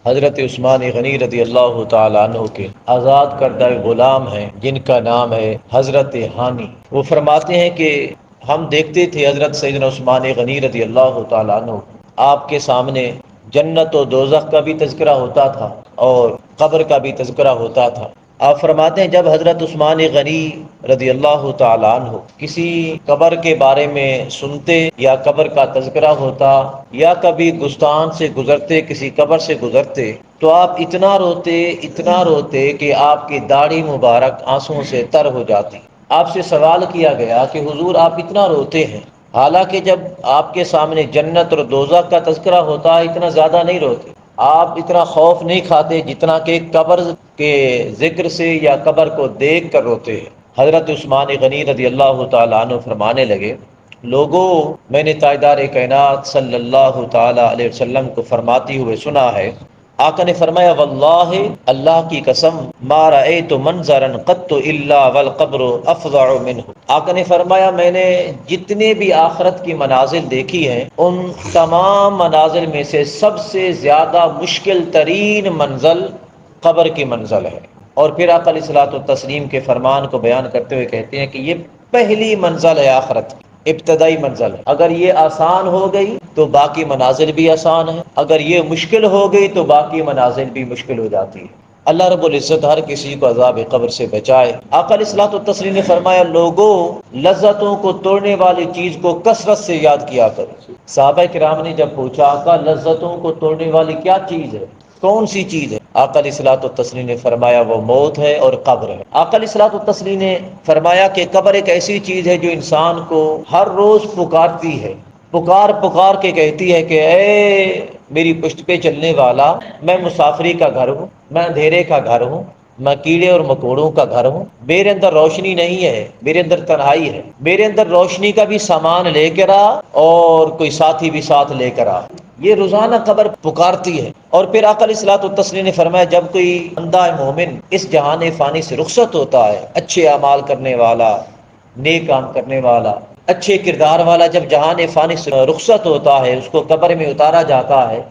حضرت عثمان غنی رضی اللہ تعالیٰ عنہ کے آزاد کردہ غلام ہیں جن کا نام ہے حضرت ہانی۔ وہ فرماتے ہیں کہ ہم دیکھتے تھے حضرت سیدنا عثمان غنی رضی اللہ تعالیٰ عنہ، آپ کے سامنے جنت و دوزخ کا بھی تذکرہ ہوتا تھا اور قبر کا بھی تذکرہ ہوتا تھا۔ آپ فرماتے ہیں جب حضرت عثمان غنی رضی اللہ تعالیٰ عنہ کسی قبر کے بارے میں سنتے یا قبر کا تذکرہ ہوتا یا کبھی گستان سے گزرتے، کسی قبر سے گزرتے، تو آپ اتنا روتے کہ آپ کی داڑھی مبارک آنسوؤں سے تر ہو جاتی۔ آپ سے سوال کیا گیا کہ حضور آپ اتنا روتے ہیں، حالانکہ جب آپ کے سامنے جنت اور دوزخ کا تذکرہ ہوتا ہے اتنا زیادہ نہیں روتے، آپ اتنا خوف نہیں کھاتے جتنا کہ قبر کے ذکر سے یا قبر کو دیکھ کر روتے ہیں۔ حضرت عثمان غنی رضی اللہ تعالیٰ عنہ فرمانے لگے، لوگوں، میں نے تاجدار کائنات صلی اللہ تعالیٰ علیہ وسلم کو فرماتے ہوئے سنا ہے، آقا نے فرمایا واللہ، اللہ کی قسم، ما رأیت منظرا قط الا والقبر افظع منہ۔ آقا نے فرمایا میں نے جتنے بھی آخرت کی منازل دیکھی ہیں ان تمام منازل میں سے سب سے زیادہ مشکل ترین منزل قبر کی منزل ہے۔ اور پھر آقا علیہ الصلوۃ والتسلیم کے فرمان کو بیان کرتے ہوئے کہتے ہیں کہ یہ پہلی منزل ہے آخرت کی، ابتدائی منزل ہے۔ اگر یہ آسان ہو گئی تو باقی منازل بھی آسان ہیں، اگر یہ مشکل ہو گئی تو باقی منازل بھی مشکل ہو جاتی ہے۔ اللہ رب العزت ہر کسی کو عذاب قبر سے بچائے۔ آقا علیہ الصلوۃ والتسلیم نے فرمایا لوگوں، لذتوں کو توڑنے والی چیز کو کثرت سے یاد کیا کرو۔ صحابہ کرام نے جب پوچھا آقا لذتوں کو توڑنے والی کیا چیز ہے، کون سی چیز ہے؟ آقا علیہ الصلوۃ والتسلیم نے فرمایا وہ موت ہے اور قبر ہے۔ آقا علیہ الصلوۃ والتسلیم نے فرمایا کہ قبر ایک ایسی چیز ہے جو انسان کو ہر روز پکارتی ہے، پکار کے کہتی ہے کہ اے میری پشت پہ چلنے والا، میں مسافری کا گھر ہوں، میں اندھیرے کا گھر ہوں، میں کیڑے اور مکوڑوں کا گھر ہوں، میرے اندر روشنی نہیں ہے، میرے اندر تنہائی ہے، میرے اندر روشنی کا بھی سامان لے کر آ اور کوئی ساتھی بھی ساتھ لے کر آ۔ یہ روزانہ قبر پکارتی ہے۔ اور پھر آقا علیہ الصلوۃ والتسلیم نے فرمایا جب کوئی بندہ مومن اس جہان فانی سے رخصت ہوتا ہے، اچھے اعمال کرنے والا، نیک کام کرنے والا، اچھے کردار والا، جب جہان فانی سے رخصت ہوتا ہے، اس کو قبر میں اتارا جاتا ہے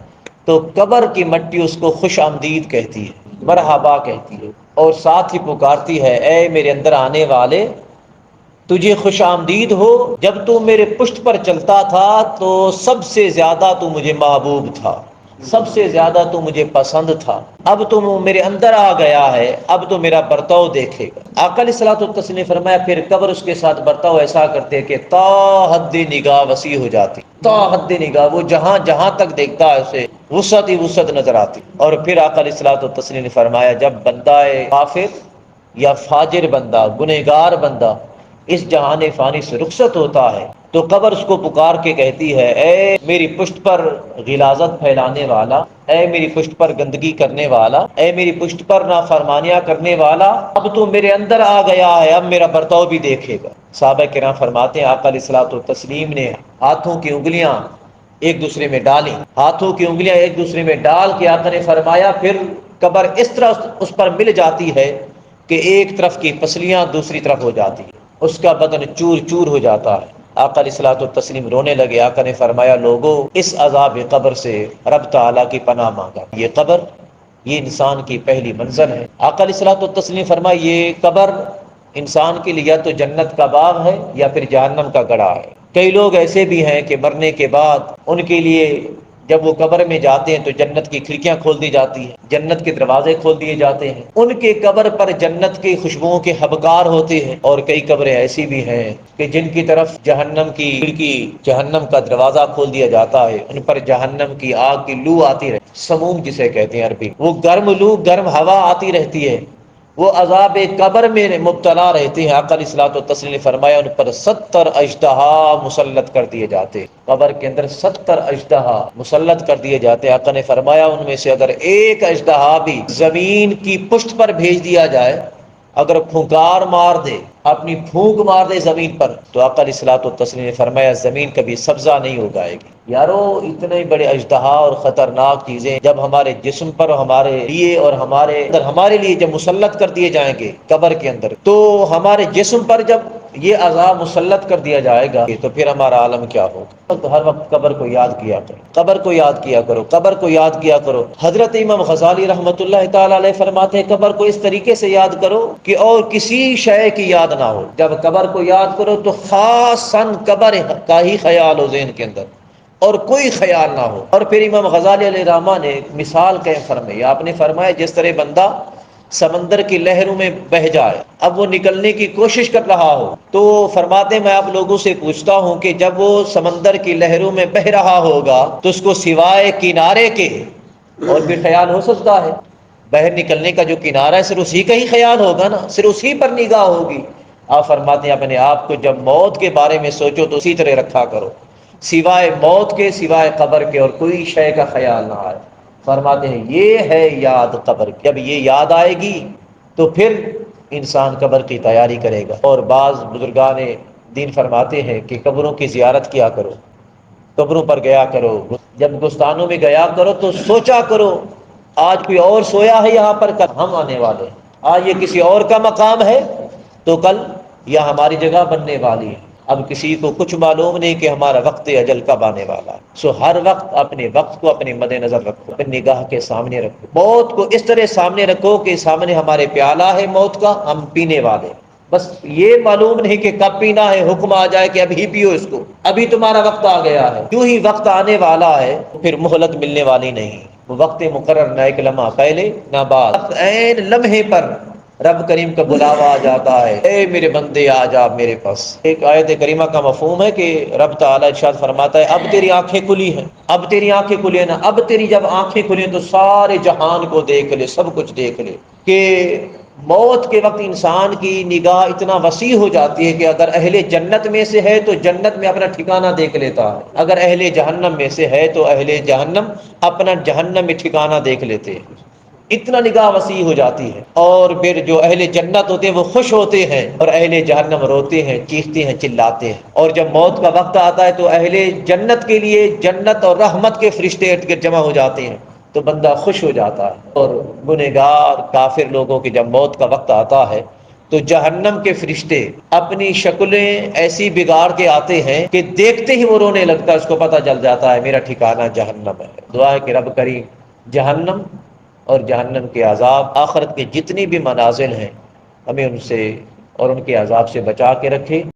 تو قبر کی مٹی اس کو خوش آمدید کہتی ہے، مرحبا کہتی ہے، اور ساتھ ہی پکارتی ہے اے میرے اندر آنے والے، تجھے خوش آمدید ہو، جب تو میرے پشت پر چلتا تھا تو سب سے زیادہ تو مجھے محبوب تھا، سب سے زیادہ تو مجھے پسند تھا، اب تو میرے اندر آ گیا ہے، اب تو میرا برتاؤ دیکھے گا۔ آقا علیہ الصلوۃ والتسلیم نے فرمایا پھر قبر اس کے ساتھ برتاؤ ایسا کرتے کہ تا حد نگاہ وسیع ہو جاتی، تا حد نگاہ، وہ جہاں جہاں تک دیکھتا ہے اسے وسعت ہی وسعت نظر آتی۔ اور پھر آقا علیہ الصلوۃ والتسلیم نے فرمایا جب بندہ کافر یا فاجر بندہ، گنہگار بندہ اس جہان فانی سے رخصت ہوتا ہے تو قبر اس کو پکار کے کہتی ہے اے میری پشت پر غلاظت پھیلانے والا، اے میری پشت پر گندگی کرنے والا، اے میری پشت پر نافرمانیاں کرنے والا، اب تو میرے اندر آ گیا ہے، اب میرا برتاؤ بھی دیکھے گا۔ صحابہ کرام فرماتے ہیں آقا علیہ الصلوۃ والتسلیم نے ہاتھوں کی انگلیاں ایک دوسرے میں ڈالی، ہاتھوں کی انگلیاں ایک دوسرے میں ڈال کے آقا نے فرمایا پھر قبر اس طرح اس پر مل جاتی ہے کہ ایک طرف کی پسلیاں دوسری طرف ہو جاتی ہے، اس کا بدن چور چور ہو جاتا ہے۔ آقا علیہ الصلوۃ والتسلیم رونے لگے۔ آقا نے فرمایا لوگوں، اس عذاب قبر سے رب تعالیٰ کی پناہ مانگا۔ یہ قبر، یہ انسان کی پہلی منزل ہے۔ آقا علیہ الصلوۃ والتسلیم فرمایا یہ قبر انسان کے لیے یا تو جنت کا باغ ہے یا پھر جہنم کا گڑھا ہے۔ کئی لوگ ایسے بھی ہیں کہ مرنے کے بعد ان کے لیے جب وہ قبر میں جاتے ہیں تو جنت کی کھڑکیاں کھول دی جاتی ہیں، جنت کے دروازے کھول دیے جاتے ہیں، ان کے قبر پر جنت کی خوشبوؤں کے ہبکار ہوتے ہیں۔ اور کئی قبریں ایسی بھی ہیں کہ جن کی طرف جہنم کی کھڑکی، جہنم کا دروازہ کھول دیا جاتا ہے، ان پر جہنم کی آگ کی لو آتی رہتی، سموم جسے کہتے ہیں عربی، وہ گرم لو، گرم ہوا آتی رہتی ہے، وہ عذاب قبر میں مبتلا رہتے ہیں۔ آقا علیہ الصلوۃ والتسلیم نے فرمایا ان پر 70 اژدہا مسلط کر دیے جاتے، قبر کے اندر 70 اژدہا مسلط کر دیے جاتے ہیں۔ آقا نے فرمایا ان میں سے اگر ایک اژدہا بھی زمین کی پشت پر بھیج دیا جائے، اگر پھونکار مار دے، اپنی پھونک مار دے زمین پر، تو آقا علیہ الصلوۃ والتسلیم نے فرمایا زمین کبھی سبزہ نہیں ہو جائے گی۔ یارو اتنے بڑے اژدہا اور خطرناک چیزیں جب ہمارے جسم پر، ہمارے لیے اور ہمارے لیے جب مسلط کر دیے جائیں گے قبر کے اندر، تو ہمارے جسم پر جب یہ عذاب مسلط کر دیا جائے گا تو پھر ہمارا عالم کیا ہوگا؟ تو ہر وقت قبر کو یاد کیا کرو، قبر کو یاد کیا کرو، قبر کو یاد کیا کرو۔ حضرت امام غزالی رحمۃ اللہ تعالی علیہ فرماتے ہیں قبر کو اس طریقے سے یاد کرو کہ اور کسی شے کی یاد نہ ہو۔ جب قبر کو یاد کرو تو خاصاً قبر کا ہی خیال ہو ذہن کے اندر اور کوئی خیال نہ ہو۔ اور پھر امام غزالی علیہ رحمہ نے مثال قائم فرمائی، آپ نے فرمایا جس طرح بندہ سمندر کی لہروں میں بہہ جائے، اب وہ نکلنے کی کوشش کر رہا ہو، تو فرماتے ہیں میں آپ لوگوں سے پوچھتا ہوں کہ جب وہ سمندر کی لہروں میں بہہ رہا ہوگا تو اس کو سوائے کنارے کے اور بھی خیال ہو سکتا ہے؟ باہر نکلنے کا جو کنارہ ہے صرف اسی کا ہی خیال ہوگا نا، صرف اسی پر نگاہ ہوگی۔ آپ فرماتے ہیں اپنے آپ کو جب موت کے بارے میں سوچو تو اسی طرح رکھا کرو، سوائے موت کے، سوائے قبر کے اور کوئی شے کا خیال نہ آئے۔ فرماتے ہیں یہ ہے یاد قبر کی، جب یہ یاد آئے گی تو پھر انسان قبر کی تیاری کرے گا۔ اور بعض بزرگان دین فرماتے ہیں کہ قبروں کی زیارت کیا کرو، قبروں پر گیا کرو، جب گستانوں میں گیا کرو تو سوچا کرو آج کوئی اور سویا ہے یہاں پر، کل ہم آنے والے ہیں، آج یہ کسی اور کا مقام ہے تو کل یہ ہماری جگہ بننے والی ہے۔ اب کسی کو کچھ معلوم نہیں کہ ہمارا وقت اجل کب آنے والا ہے، سو ہر وقت اپنے وقت کو اپنے مد نظر رکھو، اپنی نگاہ کے سامنے رکھو، موت کو اس طرح سامنے رکھو کہ سامنے ہمارے پیالہ ہے موت کا، ہم پینے والے، بس یہ معلوم نہیں کہ کب پینا ہے، حکم آ جائے کہ ابھی پیو اس کو، ابھی تمہارا وقت آ گیا ہے۔ کیوں ہی وقت آنے والا ہے پھر مہلت ملنے والی نہیں، وقت مقرر نہ ایک لمحہ پہلے نہ بعد، عین لمحے پر رب کریم کا بلاوا آ جاتا ہے، اے میرے بندے آ جا میرے پاس۔ ایک آیت کریمہ کا مفہوم ہے کہ رب تعالیٰ ارشاد فرماتا ہے اب تیری آنکھیں کھلی ہیں، اب تیری آنکھیں کھلی ہیں نا، اب تیری جب آنکھیں کھلی ہیں تو سارے جہان کو دیکھ لے، سب کچھ دیکھ لے۔ کہ موت کے وقت انسان کی نگاہ اتنا وسیع ہو جاتی ہے کہ اگر اہل جنت میں سے ہے تو جنت میں اپنا ٹھکانہ دیکھ لیتا ہے، اگر اہل جہنم میں سے ہے تو اہل جہنم اپنا جہنم میں ٹھکانہ دیکھ لیتے ہیں، اتنا نگاہ وسیع ہو جاتی ہے۔ اور پھر جو اہل جنت ہوتے ہیں وہ خوش ہوتے ہیں اور اہل جہنم روتے ہیں، چیختے ہیں، چلاتے ہیں۔ اور جب موت کا وقت آتا ہے تو اہل جنت کے لیے جنت اور رحمت کے فرشتے ارد گرد جمع ہو جاتے ہیں تو بندہ خوش ہو جاتا ہے۔ اور گنہگار کافر لوگوں کی جب موت کا وقت آتا ہے تو جہنم کے فرشتے اپنی شکلیں ایسی بگاڑ کے آتے ہیں کہ دیکھتے ہی وہ رونے لگتا ہے، اس کو پتہ چل جاتا ہے میرا ٹھکانہ جہنم ہے۔ دعا ہے کہ رب کریم جہنم اور جہنم کے عذاب، آخرت کے جتنی بھی منازل ہیں، ہمیں ان سے اور ان کے عذاب سے بچا کے رکھے۔